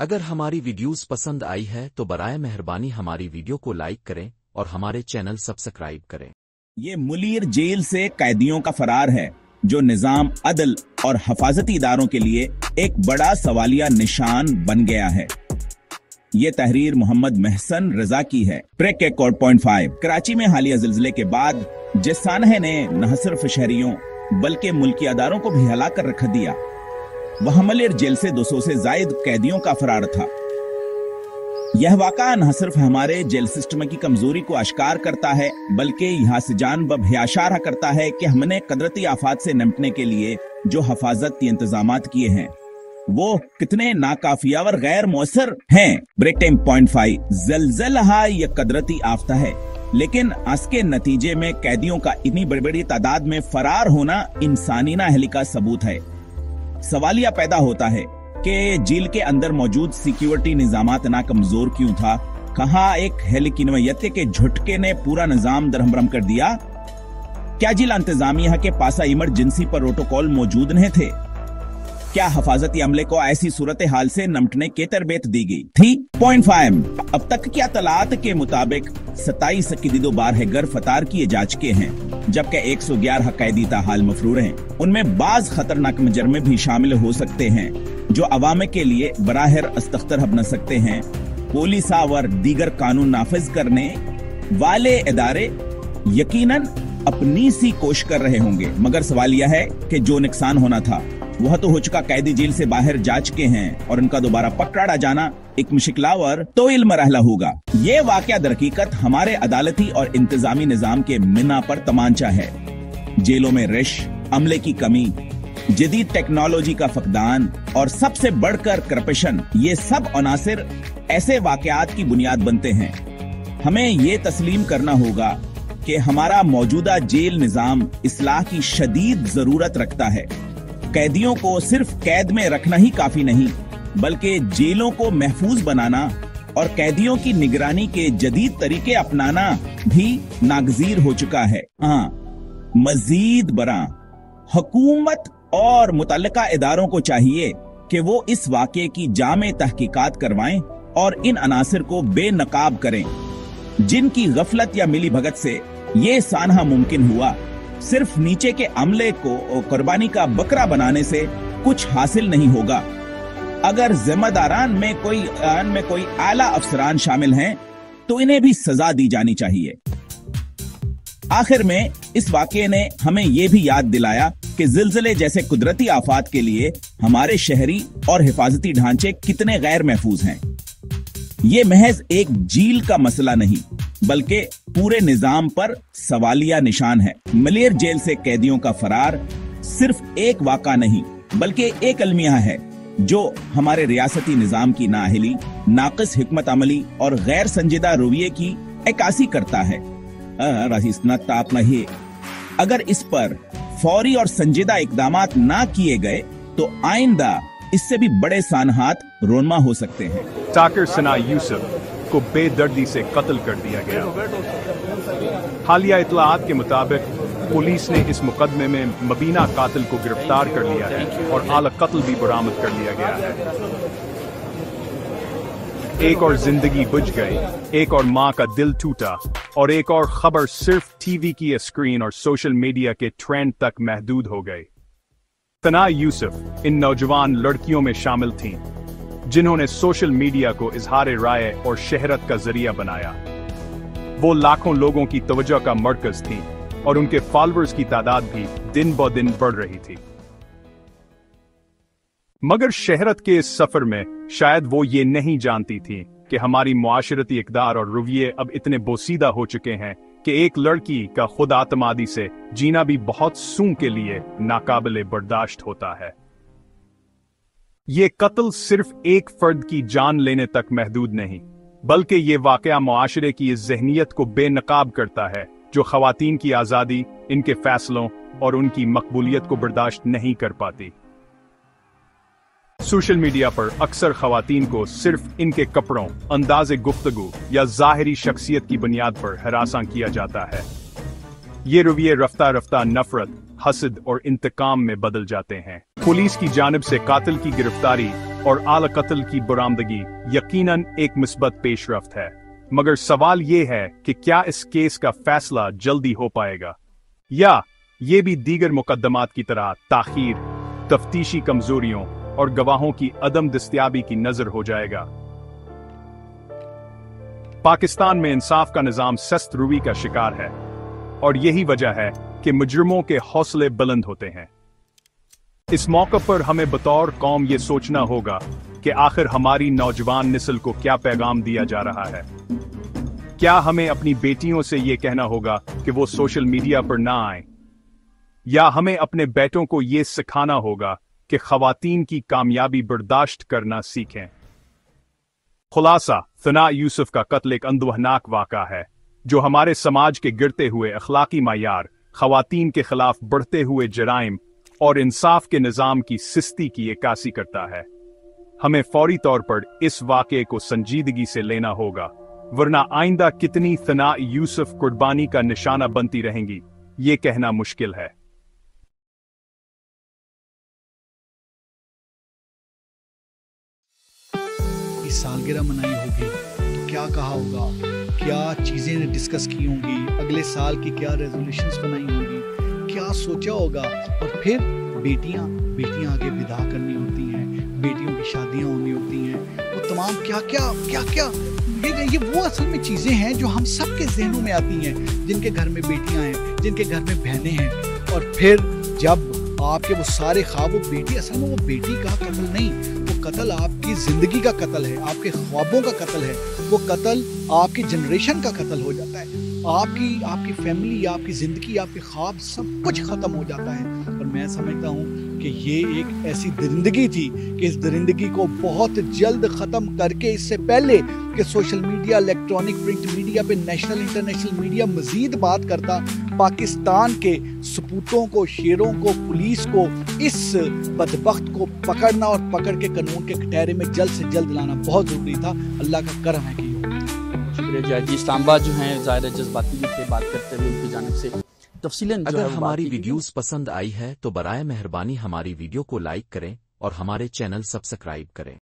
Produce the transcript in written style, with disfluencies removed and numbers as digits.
अगर हमारी वीडियोस पसंद आई है तो बराए मेहरबानी हमारी वीडियो को लाइक करें और हमारे चैनल सब्सक्राइब करें। ये मुलीर जेल से कैदियों का फरार है, जो निजाम अदल और हफाजती इदारों के लिए एक बड़ा सवालिया निशान बन गया है। ये तहरीर मोहम्मद महसन रजा की है। Track record point 5। कराची में हालिया जिलजिले के बाद जिस सानहे ने न सिर्फ शहरियों बल्कि मुल्की अदारों को भी हिला कर रख दिया, वह मुलीर जेल से 200 से जायद कैदियों का फरार था। यह वाक़ा न सिर्फ हमारे जेल सिस्टम की कमजोरी को आश्कार करता है, बल्कि यहाँ से जान इशारा करता है कि हमने कुदरती आफात से निपटने के लिए जो हफाजती इंतजामात किए हैं वो कितने नाकाफिया और गैर मौसर हैं। Break time point 5। ज़लज़ला यह कुदरती आफ्ता है, लेकिन इसके नतीजे में कैदियों का इतनी बड़ी बड़ी तादाद में फरार होना इंसानी नाअहली का सबूत है। सवालिया पैदा होता है कि जेल के अंदर मौजूद सिक्योरिटी निजामात ना कमजोर क्यों था। कहां एक हेलिकिनवयत के झटके ने पूरा निजाम दरहमरम कर दिया। क्या जेल इंतजामिया के पास इमरजेंसी पर प्रोटोकॉल मौजूद नहीं थे? क्या हफाजती अमले को ऐसी सूरत हाल से निपटने की तरबियत दी गई थी? पॉइंट 5। अब तक की इत्तलात के मुताबिक 27 अकीदो बार है गिरफ्तार किए जा चुके हैं, जबकि 111 कैदी ताहाल मफरूर हैं। उनमें बाज खतरनाक मुजरमे भी शामिल हो सकते हैं जो अवाम के लिए बराहर अस्तख्तर बन सकते हैं। पुलिस और दीगर कानून नाफिज करने वाले इदारे यकीनन अपनी सी कोशिश कर रहे होंगे, मगर सवाल यह है कि जो नुकसान होना था वह तो हो चुका। कैदी जेल से बाहर जा चुके हैं और उनका दोबारा पकड़ा जाना एक मुश्किल तो मरहला होगा। ये वाकया दरहकीकत हमारे अदालती और इंतजामी निजाम के मिना पर तमांचा है। जेलों में रिश, अमले की कमी, जदीद टेक्नोलॉजी का फकदान और सबसे बढ़कर करप्शन, ये सब अनासिर ऐसे वाकयात की बुनियाद बनते हैं। हमें ये तस्लीम करना होगा कि हमारा मौजूदा जेल निजाम इस्लाह की शदीद जरूरत रखता है। कैदियों को सिर्फ कैद में रखना ही काफी नहीं, बल्कि जेलों को महफूज बनाना और कैदियों की निगरानी के जदीद तरीके अपनाना भी नागजीर हो चुका है। मजीद बरा हुकूमत और मुतल्लिका इदारों को चाहिए कि वो इस वाक़े की जामे तहकीकात करवाएं और इन अनासिर को बेनकाब करें, जिनकी गफलत या मिली भगत से ये सानहा मुमकिन हुआ। सिर्फ नीचे के अमले को कुर्बानी का बकरा बनाने से कुछ हासिल नहीं होगा। अगर जिम्मेदारान में कोई आला अफसरान शामिल हैं तो इन्हें भी सजा दी जानी चाहिए। आखिर में इस वाकये ने हमें यह भी याद दिलाया कि जिलजिले जैसे कुदरती आफात के लिए हमारे शहरी और हिफाजती ढांचे कितने गैर महफूज हैं। ये महज एक झील का मसला नहीं, बल्कि पूरे निजाम पर सवालिया निशान है। मुलीर जेल से कैदियों का फरार सिर्फ एक वाक़ा नहीं, बल्कि एक अलमिया है जो हमारे रियासती निजाम की नाअहली, नाक़िस हिकमत अमली और गैर संजीदा रवैये की इक्कासी करता है। ताप नहीं, अगर इस पर फौरी और संजीदा इकदामात ना किए गए तो आइंदा इससे भी बड़े सानहात रोनमा हो सकते हैं। जाकिर सना यूसुफ को बेदर्दी से कत्ल कर दिया गया। हालिया इत्तलाआत के मुताबिक पुलिस ने इस मुकदमे में मबीना कातिल को गिरफ्तार कर लिया है और आला कत्ल भी बरामद कर लिया गया है। एक और जिंदगी बुझ गई, एक और माँ का दिल टूटा और एक और खबर सिर्फ टीवी की स्क्रीन और सोशल मीडिया के ट्रेंड तक महदूद हो गई। सना यूसुफ इन नौजवान लड़कियों में शामिल थीं जिन्होंने सोशल मीडिया को इजहार राय और शहरत का जरिया बनाया। वो लाखों लोगों की तवज्जो का मरकज थीं और उनके फॉलोअर्स की तादाद भी दिन ब दिन बढ़ रही थी। मगर शहरत के इस सफर में शायद वो ये नहीं जानती थी कि हमारी मुआशरती इक़दार और रवैये अब इतने बोसीदा हो चुके हैं कि एक लड़की का खुद आतमादी से जीना भी बहुत सूं के लिए नाकाबिले बर्दाश्त होता है। ये कत्ल सिर्फ एक फर्द की जान लेने तक महदूद नहीं, बल्कि ये वाकया मुआशरे की इस ज़हनियत को बेनकाब करता है जो ख़वातीन की आज़ादी, इनके फैसलों और उनकी मकबूलियत को बर्दाश्त नहीं कर पाती। सोशल मीडिया पर अक्सर ख़वातीन को सिर्फ इनके कपड़ों, अंदाज़े गुफ्तगू या ज़ाहिरी शख्सियत की बुनियाद पर हरासा किया जाता है। ये रवैये रफ्ता रफ्ता नफरत, हसद और इंतकाम में बदल जाते हैं। पुलिस की जानिब से कातिल की गिरफ्तारी اور आला कत्ल की बरामदगी यकीनन एक मुस्बत पेशरफ्त है, मगर सवाल ये है कि क्या इस केस का फैसला जल्दी हो पाएगा या ये भी दीगर मुकदमात की तरह ताखीर, तफ्तीशी कमजोरियों और गवाहों की अदम दस्तयाबी की नजर हो जाएगा। पाकिस्तान में इंसाफ का निजाम सस्त रूई का शिकार है और यही वजह है कि मुजरिमों के हौसले बुलंद होते हैं। इस मौके पर हमें बतौर कौम ये सोचना होगा कि आखिर हमारी नौजवान नस्ल को क्या पैगाम दिया जा रहा है। क्या हमें अपनी बेटियों से ये कहना होगा कि वो सोशल मीडिया पर ना आएं, या हमें अपने बेटों को ये सिखाना होगा कि खवातीन की कामयाबी बर्दाश्त करना सीखें। खुलासा, सना यूसुफ का कत्ल एक अंदोहनाक वाक़ा है जो हमारे समाज के गिरते हुए अखलाकी मायार, खवातीन के खिलाफ बढ़ते हुए जराइम और इंसाफ के निज़ाम की सिस्ती की इक्कासी करता है। हमें फौरी तौर पर इस वाक़े को संजीदगी से लेना होगा, वरना आइंदा कितनी सना यूसुफ कुर्बानी का निशाना बनती रहेंगी ये कहना मुश्किल है। सालगिरह मनाई होगी तो क्या कहा होगा, क्या चीज़ें डिस्कस की होंगी, अगले साल की क्या रेजोल्यूशंस बनाई होंगी, क्या सोचा होगा। और फिर बेटियां आगे विदा करनी होती हैं, बेटियों की शादियां होनी होती हैं, वो तमाम क्या ये वो असल में चीज़ें हैं जो हम सब के जहनों में आती हैं, जिनके घर में बेटियां हैं, जिनके घर में बहनें हैं। और फिर जब आपके वो सारे ख्वाब, वो बेटी असल में वो बेटी का कत्ल नहीं, वो कत्ल आपकी ज़िंदगी का कत्ल है, आपके ख्वाबों का कत्ल है, वो कत्ल आपकी जनरेशन का कत्ल हो जाता है। आपकी फैमिली, आपकी ज़िंदगी, आपके ख्वाब सब कुछ ख़त्म हो जाता है। और मैं समझता हूँ कि ये एक ऐसी दरिंदगी थी कि इस दरिंदगी को बहुत जल्द ख़त्म करके, इससे पहले कि social media, electronic print media पे नेशनल इंटरनेशनल मीडिया मज़ीद बात करता, पाकिस्तान के सपूतों को, शेरों को, पुलिस को, इस बदबख्त को पकड़ना और पकड़ के कानून के कटहरे में जल्द से जल्द लाना बहुत ज़रूरी था। अल्लाह का करम है कि शुक्रिया जायद जी। इस्लामाबाद जो हैं ज़ाहिर जज्बाती से बात करते हुए उनकी जानिब से तफसीलन अगर हमारी वीडियोस पसंद आई है तो बराए मेहरबानी हमारी वीडियो को लाइक करें और हमारे चैनल सब्सक्राइब करें।